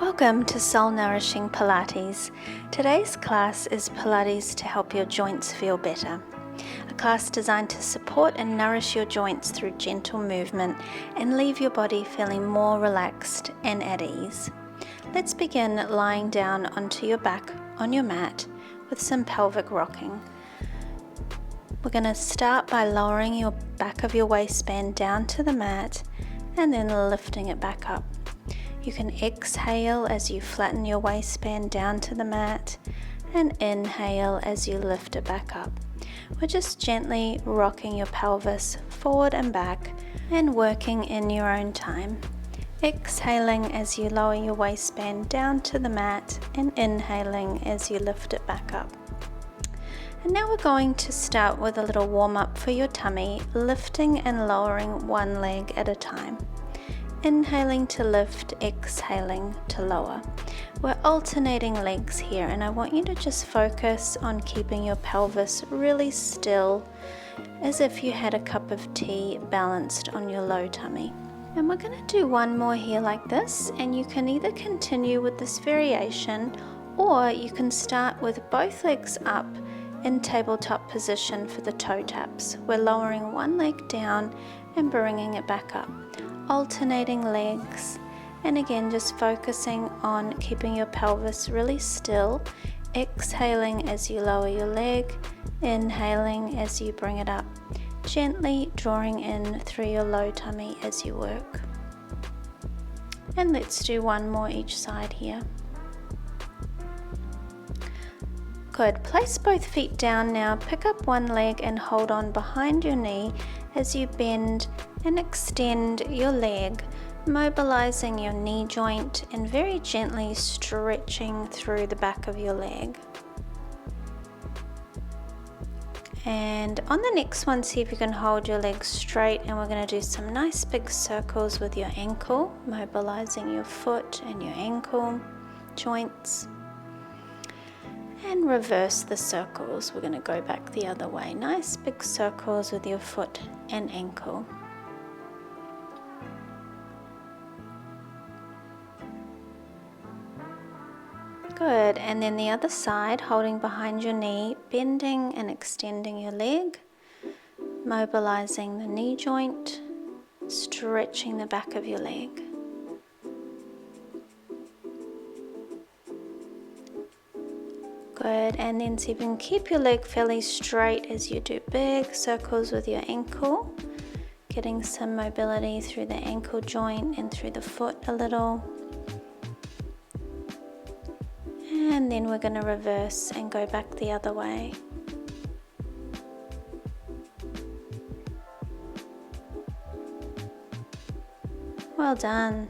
Welcome to Soul Nourishing Pilates. Today's class is Pilates to help your joints feel better. A class designed to support and nourish your joints through gentle movement and leave your body feeling more relaxed and at ease. Let's begin lying down onto your back on your mat with some pelvic rocking. We're going to start by lowering your back of your waistband down to the mat and then lifting it back up. You can exhale as you flatten your waistband down to the mat and inhale as you lift it back up. We're just gently rocking your pelvis forward and back and working in your own time. Exhaling as you lower your waistband down to the mat and inhaling as you lift it back up. And now we're going to start with a little warm up for your tummy, lifting and lowering one leg at a time. Inhaling to lift, exhaling to lower. We're alternating legs here, and I want you to just focus on keeping your pelvis really still, as if you had a cup of tea balanced on your low tummy. And we're going to do one more here like this, and you can either continue with this variation or you can start with both legs up in tabletop position for the toe taps. We're lowering one leg down and bringing it back up. Alternating legs, and again just focusing on keeping your pelvis really still, exhaling as you lower your leg, inhaling as you bring it up, gently drawing in through your low tummy as you work. And let's do one more each side here. Good. Place both feet down now. Pick up one leg and hold on behind your knee as you bend and extend your leg, mobilizing your knee joint and very gently stretching through the back of your leg. And on the next one, see if you can hold your legs straight, and we're going to do some nice big circles with your ankle, mobilizing your foot and your ankle joints. And reverse the circles. We're going to go back the other way. Nice big circles with your foot and ankle. Good, and then the other side, holding behind your knee, bending and extending your leg, mobilizing the knee joint, stretching the back of your leg. Good, and then see if you can keep your leg fairly straight as you do big circles with your ankle, getting some mobility through the ankle joint and through the foot a little. And then we're going to reverse and go back the other way. Well done.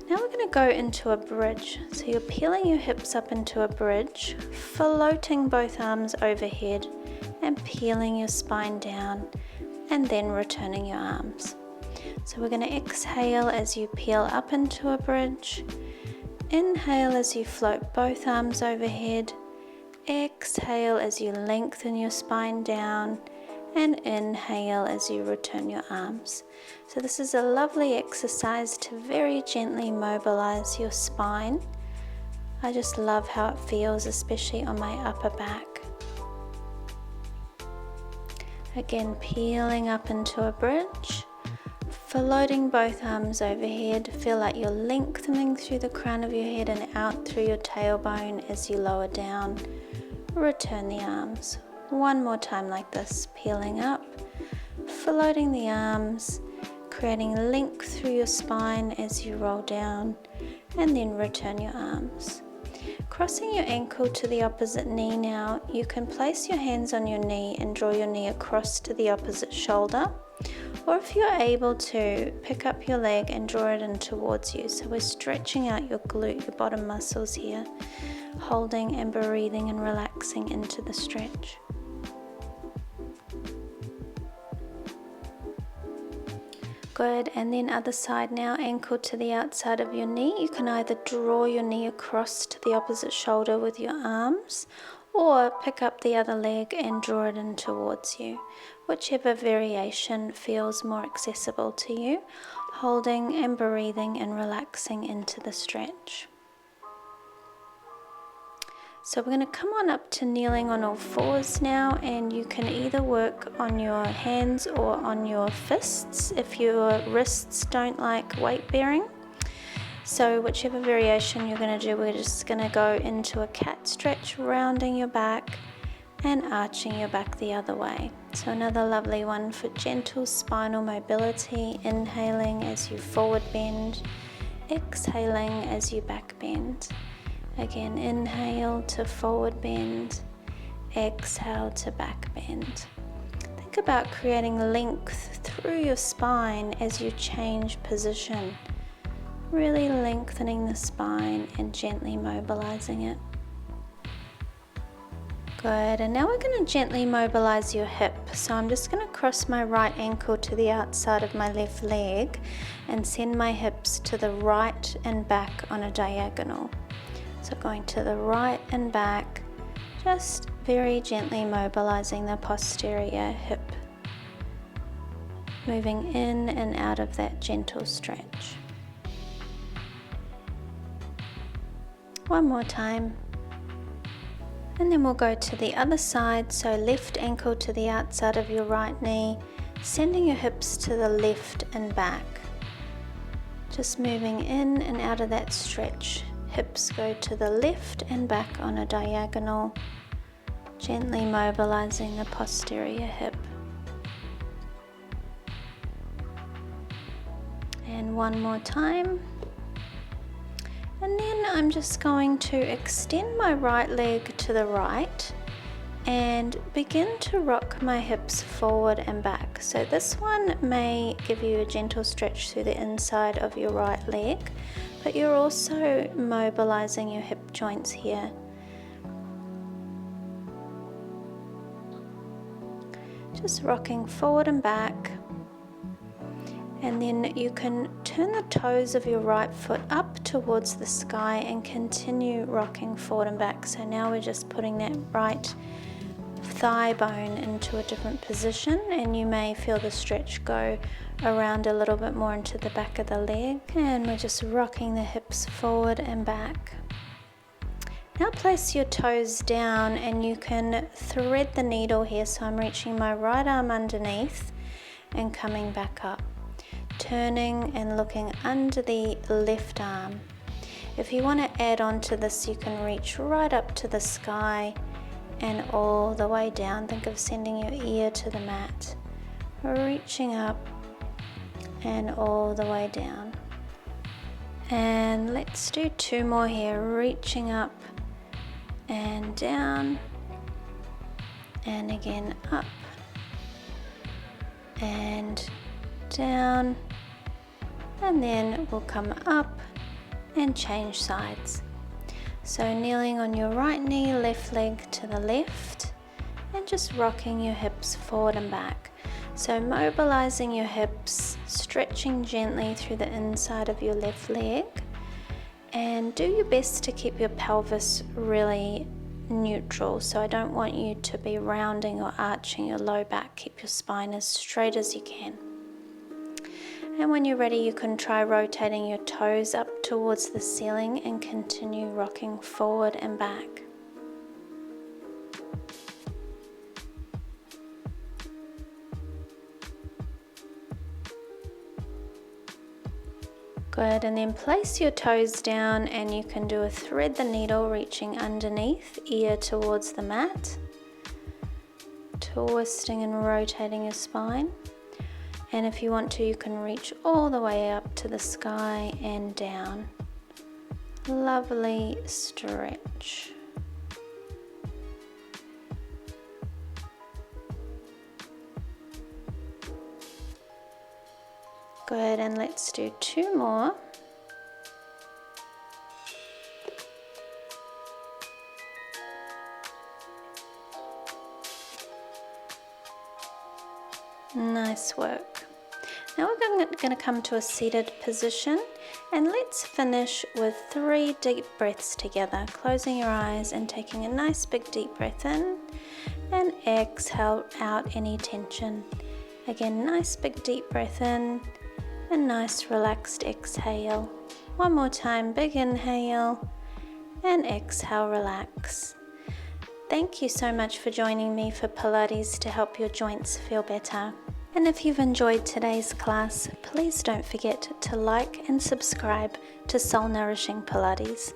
Now we're going to go into a bridge. So you're peeling your hips up into a bridge, floating both arms overhead and peeling your spine down, and then returning your arms. So we're going to exhale as you peel up into a bridge. Inhale as you float both arms overhead. Exhale as you lengthen your spine down, and inhale as you return your arms. So this is a lovely exercise to very gently mobilize your spine. I just love how it feels, especially on my upper back. Again, peeling up into a bridge, floating both arms overhead. Feel like you're lengthening through the crown of your head and out through your tailbone as you lower down. Return the arms. One more time like this, peeling up, floating the arms, creating length through your spine as you roll down, and then return your arms. Crossing your ankle to the opposite knee now, you can place your hands on your knee and draw your knee across to the opposite shoulder. Or if you're able to, pick up your leg and draw it in towards you. So we're stretching out your glute, your bottom muscles here, holding and breathing and relaxing into the stretch. Good, and then other side now, ankle to the outside of your knee. You can either draw your knee across to the opposite shoulder with your arms, or pick up the other leg and draw it in towards you. Whichever variation feels more accessible to you. holding and breathing and relaxing into the stretch. So we're going to come on up to kneeling on all fours now, and you can either work on your hands or on your fists if your wrists don't like weight bearing. So whichever variation you're going to do, we're just going to go into a cat stretch, rounding your back and arching your back the other way. So another lovely one for gentle spinal mobility, inhaling as you forward bend, exhaling as you back bend. Again, inhale to forward bend, exhale to back bend. Think about creating length through your spine as you change position, really lengthening the spine and gently mobilizing it. Good, and now we're going to gently mobilize your hip. So I'm just going to cross my right ankle to the outside of my left leg and send my hips to the right and back on a diagonal. So going to the right and back, just very gently mobilizing the posterior hip, moving in and out of that gentle stretch. One more time. And then we'll go to the other side, so left ankle to the outside of your right knee, sending your hips to the left and back. Just moving in and out of that stretch. Hips go to the left and back on a diagonal, gently mobilizing the posterior hip. And one more time. And then I'm just going to extend my right leg to the right and begin to rock my hips forward and back. So this one may give you a gentle stretch through the inside of your right leg, but you're also mobilizing your hip joints here. Just rocking forward and back. And then you can turn the toes of your right foot up towards the sky and continue rocking forward and back. So now we're just putting that right thigh bone into a different position, and you may feel the stretch go around a little bit more into the back of the leg, and we're just rocking the hips forward and back. Now place your toes down and you can thread the needle here. So I'm reaching my right arm underneath and coming back up, turning and looking under the left arm. If you want to add on to this, you can reach right up to the sky and all the way down. Think of sending your ear to the mat, reaching up and all the way down. And let's do two more here, reaching up and down, and again up and down, and then we'll come up and change sides. So kneeling on your right knee, left leg to the left, and just rocking your hips forward and back. So mobilizing your hips, stretching gently through the inside of your left leg, and do your best to keep your pelvis really neutral. So I don't want you to be rounding or arching your low back. Keep your spine as straight as you can. And when you're ready, you can try rotating your toes up towards the ceiling and continue rocking forward and back. Good, and then place your toes down and you can do a thread the needle, reaching underneath, ear towards the mat, twisting and rotating your spine. And if you want to, you can reach all the way up to the sky and down. Lovely stretch. Good, and let's do two more. Nice work. Now we're going to come to a seated position, and let's finish with 3 deep breaths together, closing your eyes and taking a nice big deep breath in, and exhale out any tension. Again, nice big deep breath in A nice relaxed exhale. One more time, big inhale and exhale, relax. Thank you so much for joining me for Pilates to help your joints feel better. And if you've enjoyed today's class, please don't forget to like and subscribe to Soul Nourishing Pilates.